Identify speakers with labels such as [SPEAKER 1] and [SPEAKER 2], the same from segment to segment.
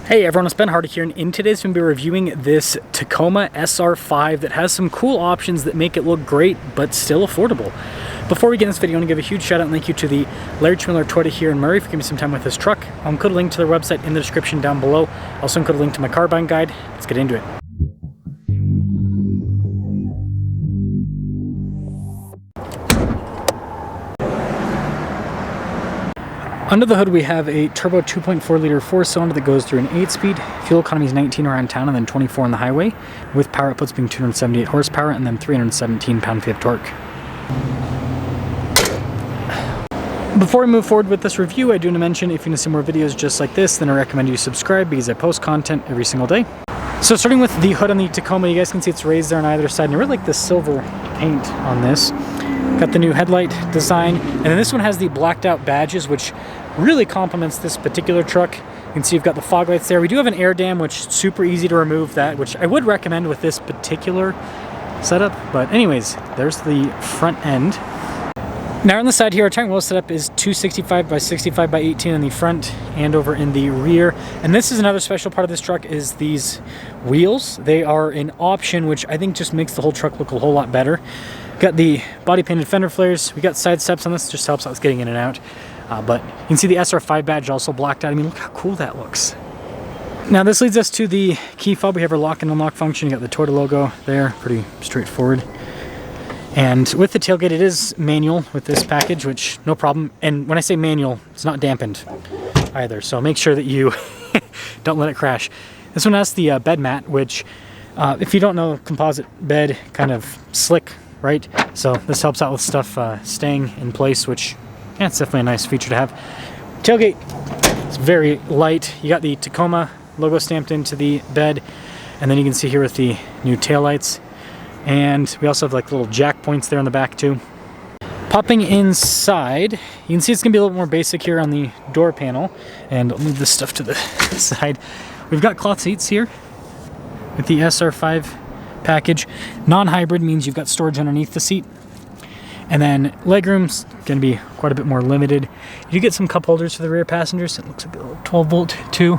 [SPEAKER 1] Hey everyone, it's Ben Hardy here, and in today's video, we'll be reviewing this Tacoma SR5 that has some cool options that make it look great, but still affordable. Before we get in this video, I want to give a huge shout out and thank you to the Larry Schmiller Toyota here in Murray for giving me some time with this truck. I'll include a link to their website in the description down below. I'll also include a link to my car buying guide. Let's get into it. Under the hood, we have a turbo 2.4 liter 4-cylinder that goes through an 8-speed. Fuel economy is 19 around town and then 24 on the highway, with power outputs being 278 horsepower and then 317 pound-feet of torque. Before we move forward with this review, I do want to mention if you want to see more videos just like this, then I recommend you subscribe because I post content every single day. So starting with the hood on the Tacoma, you guys can see it's raised there on either side, and I really like the silver paint on this. Got the new headlight design, and then this one has the blacked out badges, which really complements this particular truck. You can see you've got the fog lights there. We do have an air dam, which is super easy to remove that, which I would recommend with this particular setup. But anyways, there's the front end. Now on the side here, our tire wheel setup is 265 by 65 by 18 in the front and over in the rear. And this is another special part of this truck is these wheels. They are an option, which I think just makes the whole truck look a whole lot better. Got the body painted fender flares. We got side steps on this, just helps us getting in and out. But you can see the SR5 badge also blacked out. I mean, look how cool that looks. Now this leads us to the key fob. We have our lock and unlock function. You got the Toyota logo there, pretty straightforward. And with the tailgate, it is manual with this package, which no problem. And when I say manual, it's not dampened either. So make sure that you don't let it crash. This one has the bed mat, which if you don't know, composite bed, kind of slick, right? So this helps out with stuff staying in place, which yeah, it's definitely a nice feature to have. Tailgate, it's very light. You got the Tacoma logo stamped into the bed, and then you can see here with the new taillights. And we also have like little jack points there on the back too. Popping inside, you can see it's gonna be a little more basic here on the door panel. And I'll move this stuff to the side. We've got cloth seats here with the SR5 package. Non-hybrid means you've got storage underneath the seat. And then legroom's gonna be quite a bit more limited. You get some cup holders for the rear passengers. It looks like a little 12-volt too.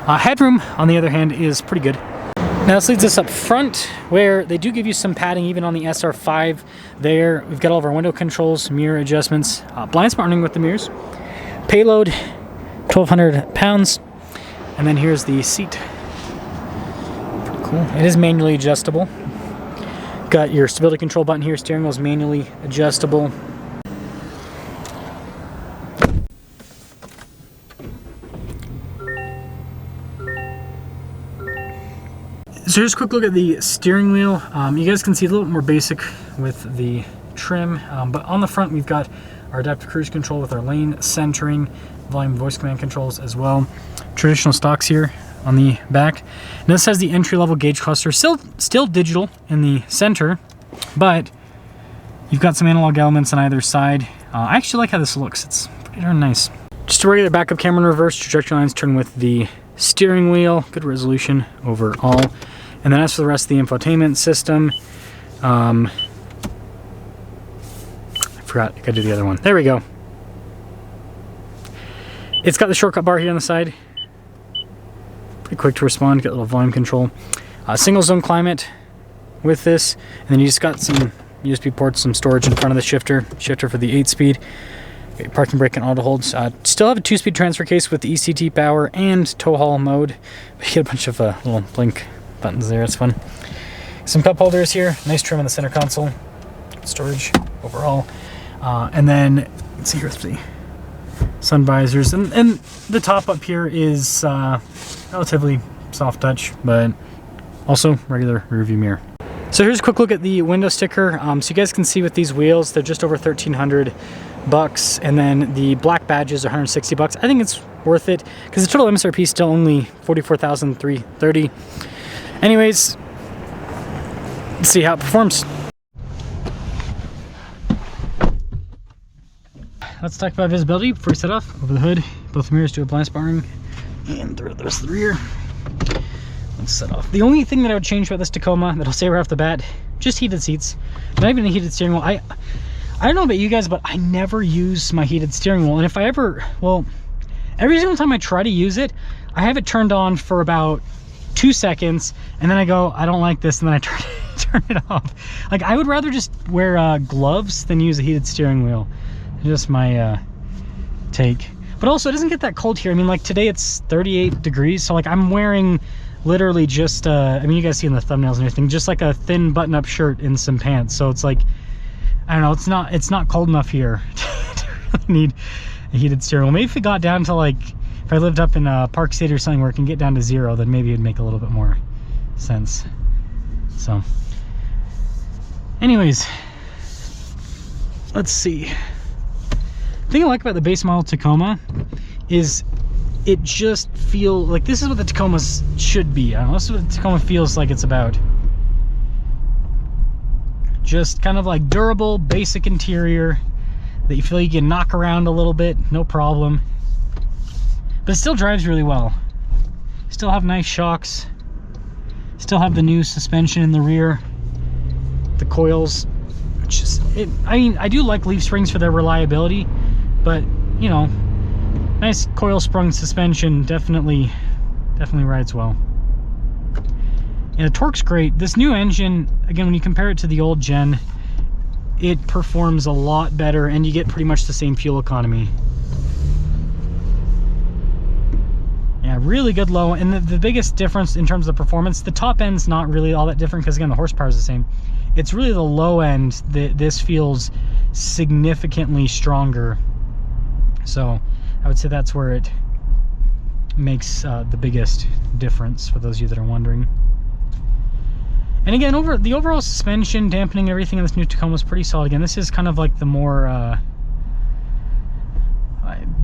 [SPEAKER 1] Headroom, on the other hand, is pretty good. Now this leads us up front, where they do give you some padding even on the SR5 there. We've got all of our window controls, mirror adjustments, blind spot running with the mirrors. Payload, 1,200 pounds. And then here's the seat. Pretty cool. It is manually adjustable. Got your stability control button here. Steering wheel is manually adjustable. So here's a quick look at the steering wheel. You guys can see a little more basic with the trim, but on the front we've got our adaptive cruise control with our lane centering, volume voice command controls as well. Traditional stocks here on the back. Now this has the entry-level gauge cluster, still digital in the center, but you've got some analog elements on either side. I actually like how this looks. It's pretty darn nice. Just a regular backup camera in reverse, trajectory lines turn with the steering wheel, good resolution overall. And then as for the rest of the infotainment system, I forgot, I gotta do the other one. There we go. It's got the shortcut bar here on the side. Pretty quick to respond, got a little volume control. Single zone climate with this, and then you just got some USB ports, some storage in front of the shifter for the 8-speed. Parking brake and auto holds. Still have a 2-speed transfer case with the ECT power and tow haul mode. But you get a bunch of little blink buttons there, it's fun. Some cup holders here, nice trim on the center console. Storage overall. And then, let's see here with the sun visors. And the top up here is relatively soft touch, but also regular rear view mirror. So here's a quick look at the window sticker. So you guys can see with these wheels, they're just over $1,300. And then the black badges are $160. I think it's worth it because the total MSRP is still only $44,330. Anyways, let's see how it performs. Let's talk about visibility before we set off. Over the hood, both mirrors do a blind spot ring, and the rest of the rear. Let's set off. The only thing that I would change about this Tacoma that I'll say right off the bat, just heated seats. Not even a heated steering wheel. I don't know about you guys, but I never use my heated steering wheel. And if I ever, well, Every single time I try to use it, I have it turned on for about 2 seconds, and then I go, I don't like this, and then I turn it off. Like, I would rather just wear gloves than use a heated steering wheel. Just my take. But also, it doesn't get that cold here. I mean, like today it's 38 degrees, so like I'm wearing literally just I mean, you guys see in the thumbnails and everything, just like a thin button-up shirt and some pants. So it's like, I don't know, it's not cold enough here to really need a heated steering wheel. Maybe if it got down to like, if I lived up in Park City or something where it can get down to 0, then maybe it'd make a little bit more sense. So anyways, let's see. The thing I like about the base model Tacoma is it just feels like this is what the Tacoma should be. I don't know, this is what the Tacoma feels like it's about. Just kind of like durable, basic interior that you feel you can knock around a little bit, no problem. But it still drives really well. Still have nice shocks. Still have the new suspension in the rear. The coils, I mean, I do like leaf springs for their reliability, but you know, nice coil sprung suspension definitely rides well. And the torque's great. This new engine, again, when you compare it to the old gen, it performs a lot better, and you get pretty much the same fuel economy. Yeah, really good low. And the biggest difference in terms of performance, the top end's not really all that different because again, the horsepower is the same. It's really the low end that this feels significantly stronger. So I would say that's where it makes the biggest difference for those of you that are wondering. And again, the overall suspension, dampening, everything in this new Tacoma is pretty solid. Again, this is kind of like the more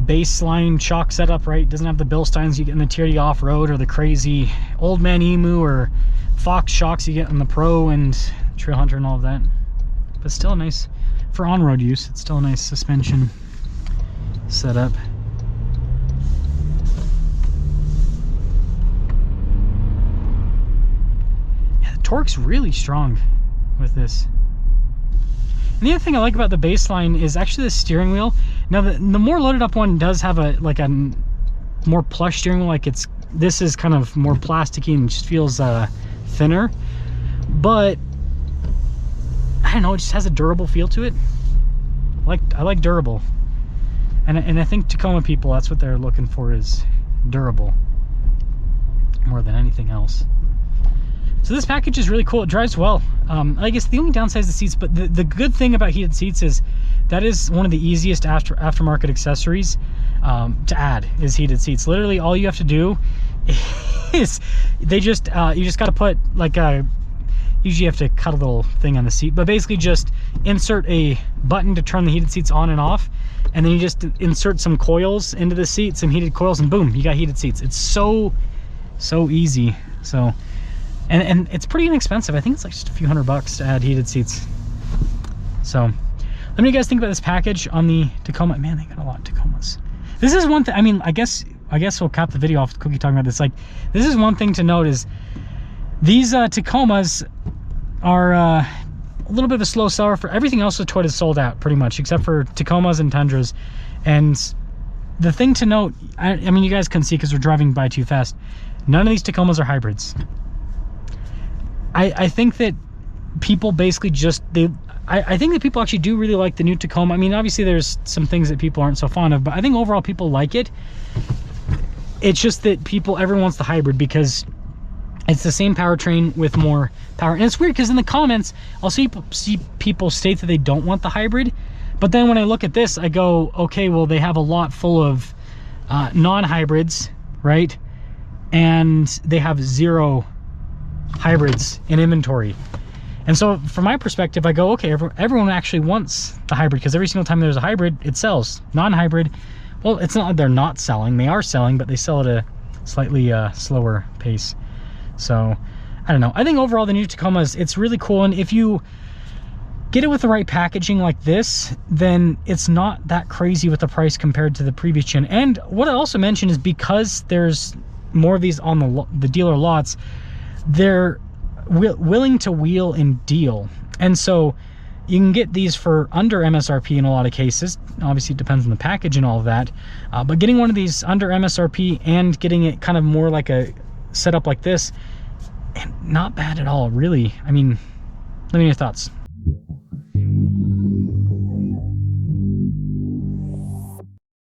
[SPEAKER 1] baseline shock setup, right? It doesn't have the Bilsteins you get in the TRD off-road, or the crazy old man emu or Fox shocks you get in the Pro and Trail Hunter and all of that. But still a nice, for on-road use, it's still a nice suspension setup. Yeah, the torque's really strong with this. And the other thing I like about the baseline is actually the steering wheel. Now the more loaded up one does have a more plush steering wheel, like this is kind of more plasticky and just feels thinner. But I don't know, it just has a durable feel to it. I like durable. And I think Tacoma people, that's what they're looking for, is durable more than anything else. So this package is really cool. It drives well. I guess the only downside is the seats, but the good thing about heated seats is that is one of the easiest aftermarket accessories to add, is heated seats. Literally all you have to do is you just got to put like usually you have to cut a little thing on the seat, but basically just insert a button to turn the heated seats on and off, and then you just insert some coils into the seat, some heated coils, and boom, you got heated seats. It's so easy. So and it's pretty inexpensive. I think it's like just a few $100 to add heated seats. So let me know you guys think about this package on the Tacoma. Man, they got a lot of Tacomas. This is one thing, I mean, I guess we'll cap the video off with Cookie talking about this. Like, this is one thing to note, is these Tacomas are a little bit of a slow seller. For everything else, the Toyota's sold out pretty much, except for Tacomas and Tundras. And the thing to note, I mean, you guys couldn't see because we're driving by too fast, none of these Tacomas are hybrids. I think that people basically just, I think that people actually do really like the new Tacoma. I mean, obviously there's some things that people aren't so fond of, but I think overall people like it. It's just that everyone wants the hybrid because it's the same powertrain with more power. And it's weird because in the comments, I'll see people state that they don't want the hybrid. But then when I look at this, I go, okay, well, they have a lot full of non-hybrids, right? And they have 0 hybrids in inventory. And so from my perspective, I go, okay, everyone actually wants the hybrid, because every single time there's a hybrid, it sells. Non-hybrid, well, it's not like they're not selling. They are selling, but they sell at a slightly slower pace. So I don't know. I think overall the new Tacoma it's really cool. And if you get it with the right packaging like this, then it's not that crazy with the price compared to the previous gen. And what I also mentioned is because there's more of these on the dealer lots, they're willing to wheel and deal. And so You can get these for under MSRP in a lot of cases. Obviously, it depends on the package and all of that. But getting one of these under MSRP and getting it kind of more like a setup like this, and not bad at all, really. I mean, let me know your thoughts.